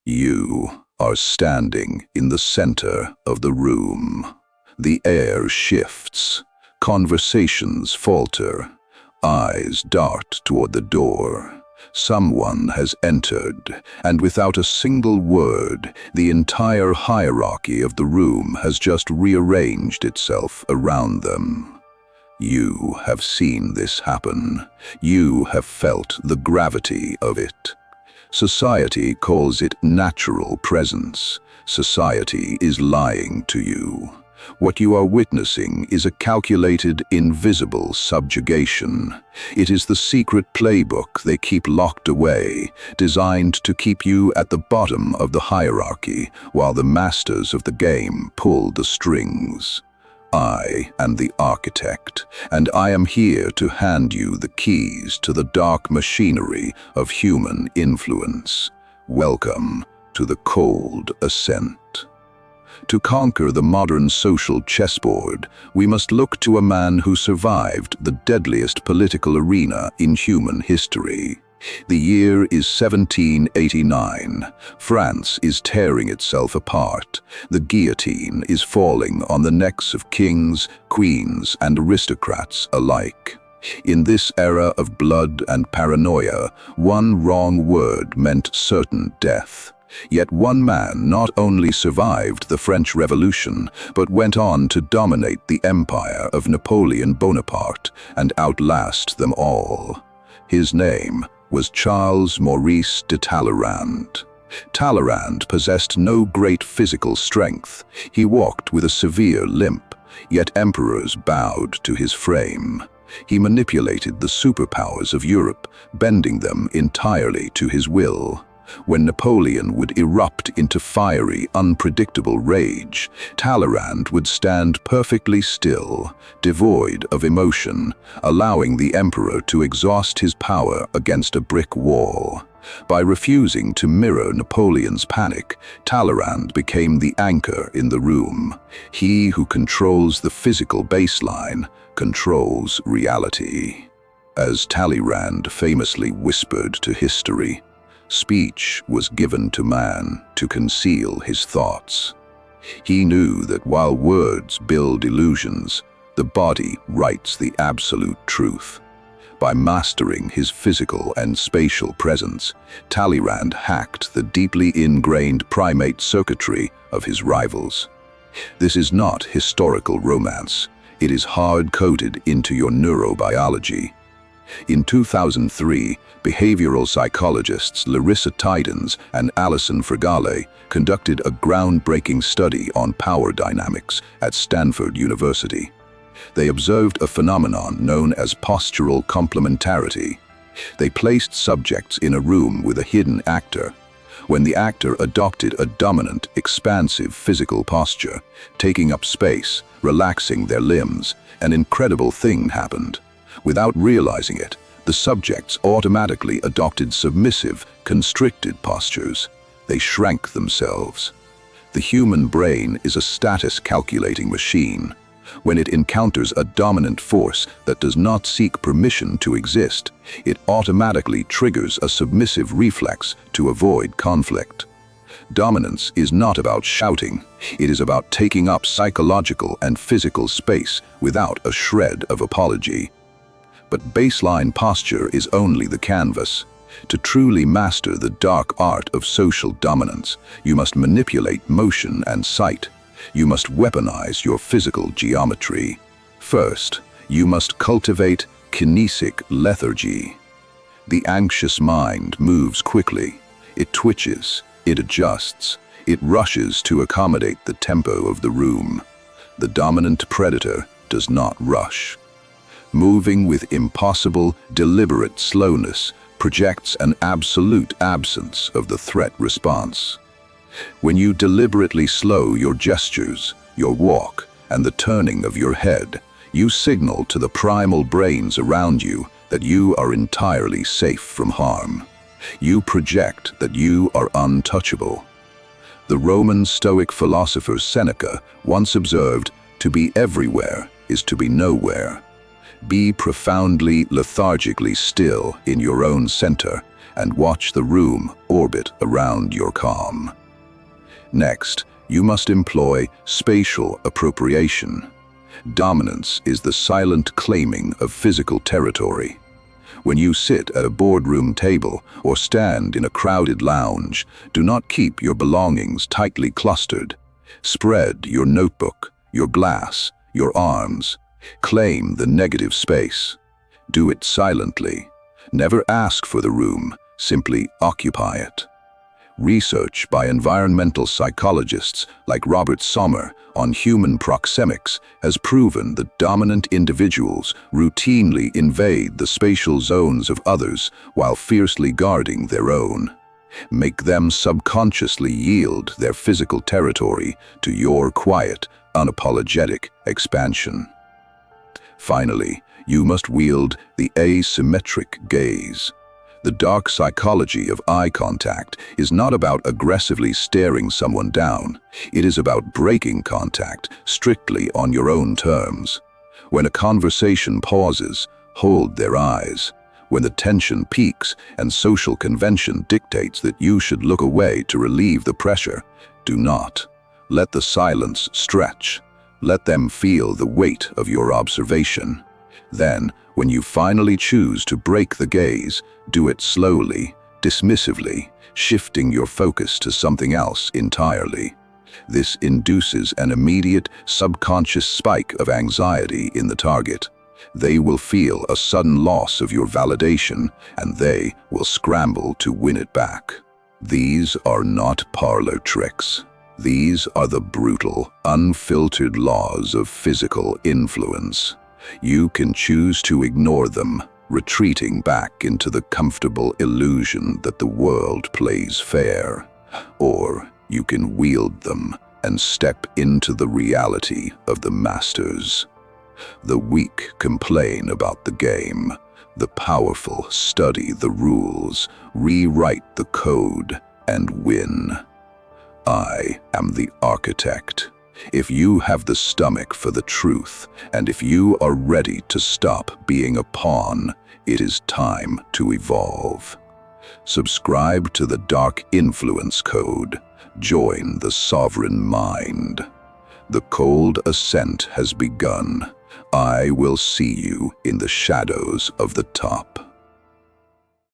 You are standing in the center of the room. The air shifts, conversations falter, eyes dart toward the door. Someone has entered, and without a single word, the entire hierarchy of the room has just rearranged itself around them. You have seen this happen. You have felt the gravity of it. Society calls it natural presence. Society is lying to you. What you are witnessing is a calculated, invisible subjugation. It is the secret playbook they keep locked away, designed to keep you at the bottom of the hierarchy, while the masters of the game pull the strings. I am the architect, and I am here to hand you the keys to the dark machinery of human influence. Welcome to the Cold Ascent. To conquer the modern social chessboard, we must look to a man who survived the deadliest political arena in human history. The year is 1789. France is tearing itself apart. The guillotine is falling on the necks of kings, queens, and aristocrats alike. In this era of blood and paranoia, one wrong word meant certain death. Yet one man not only survived the French Revolution, but went on to dominate the empire of Napoleon Bonaparte and outlast them all. His name was Charles Maurice de Talleyrand. Talleyrand possessed no great physical strength. He walked with a severe limp, yet emperors bowed to his frame. He manipulated the superpowers of Europe, bending them entirely to his will. When Napoleon would erupt into fiery, unpredictable rage, Talleyrand would stand perfectly still, devoid of emotion, allowing the emperor to exhaust his power against a brick wall. By refusing to mirror Napoleon's panic, Talleyrand became the anchor in the room. He who controls the physical baseline controls reality. As Talleyrand famously whispered to history, speech was given to man to conceal his thoughts. He knew that while words build illusions, the body writes the absolute truth. By mastering his physical and spatial presence, Talleyrand hacked the deeply ingrained primate circuitry of his rivals. This is not historical romance. It is hard-coded into your neurobiology. In 2003, behavioral psychologists Larissa Tiedens and Alison Fragale conducted a groundbreaking study on power dynamics at Stanford University. They observed a phenomenon known as postural complementarity. They placed subjects in a room with a hidden actor. When the actor adopted a dominant, expansive physical posture, taking up space, relaxing their limbs, an incredible thing happened. Without realizing it, the subjects automatically adopted submissive, constricted postures. They shrank themselves. The human brain is a status calculating machine. When it encounters a dominant force that does not seek permission to exist, it automatically triggers a submissive reflex to avoid conflict. Dominance is not about shouting. It is about taking up psychological and physical space without a shred of apology. But baseline posture is only the canvas. To truly master the dark art of social dominance, you must manipulate motion and sight. You must weaponize your physical geometry. First, you must cultivate Kinesic Lethargy. The anxious mind moves quickly. It twitches, it adjusts, it rushes to accommodate the tempo of the room. The dominant predator does not rush. Moving with impossible, deliberate slowness projects an absolute absence of the threat response. When you deliberately slow your gestures, your walk, and the turning of your head, you signal to the primal brains around you that you are entirely safe from harm. You project that you are untouchable. The Roman Stoic philosopher Seneca once observed, "To be everywhere is to be nowhere." Be profoundly, lethargically still in your own center, and watch the room orbit around your calm. Next, you must employ spatial appropriation. Dominance is the silent claiming of physical territory. When you sit at a boardroom table or stand in a crowded lounge, do not keep your belongings tightly clustered. Spread your notebook, your glass, your arms. Claim the negative space. Do it silently. Never ask for the room, simply occupy it. Research by environmental psychologists like Robert Sommer on human proxemics has proven that dominant individuals routinely invade the spatial zones of others while fiercely guarding their own. Make them subconsciously yield their physical territory to your quiet, unapologetic expansion. Finally, you must wield the asymmetric gaze. The dark psychology of eye contact is not about aggressively staring someone down. It is about breaking contact strictly on your own terms. When a conversation pauses, hold their eyes. When the tension peaks and social convention dictates that you should look away to relieve the pressure, do not. Let the silence stretch. Let them feel the weight of your observation. Then, when you finally choose to break the gaze, do it slowly, dismissively, shifting your focus to something else entirely. This induces an immediate, subconscious spike of anxiety in the target. They will feel a sudden loss of your validation, and they will scramble to win it back. These are not parlor tricks. These are the brutal, unfiltered laws of physical influence. You can choose to ignore them, retreating back into the comfortable illusion that the world plays fair. Or you can wield them and step into the reality of the masters. The weak complain about the game. The powerful study the rules, rewrite the code, and win. I am the architect. If you have the stomach for the truth, and if you are ready to stop being a pawn, it is time to evolve. Subscribe to the Dark Influence Code. Join the sovereign mind. The Cold Ascent has begun. I will see you in the shadows of the top.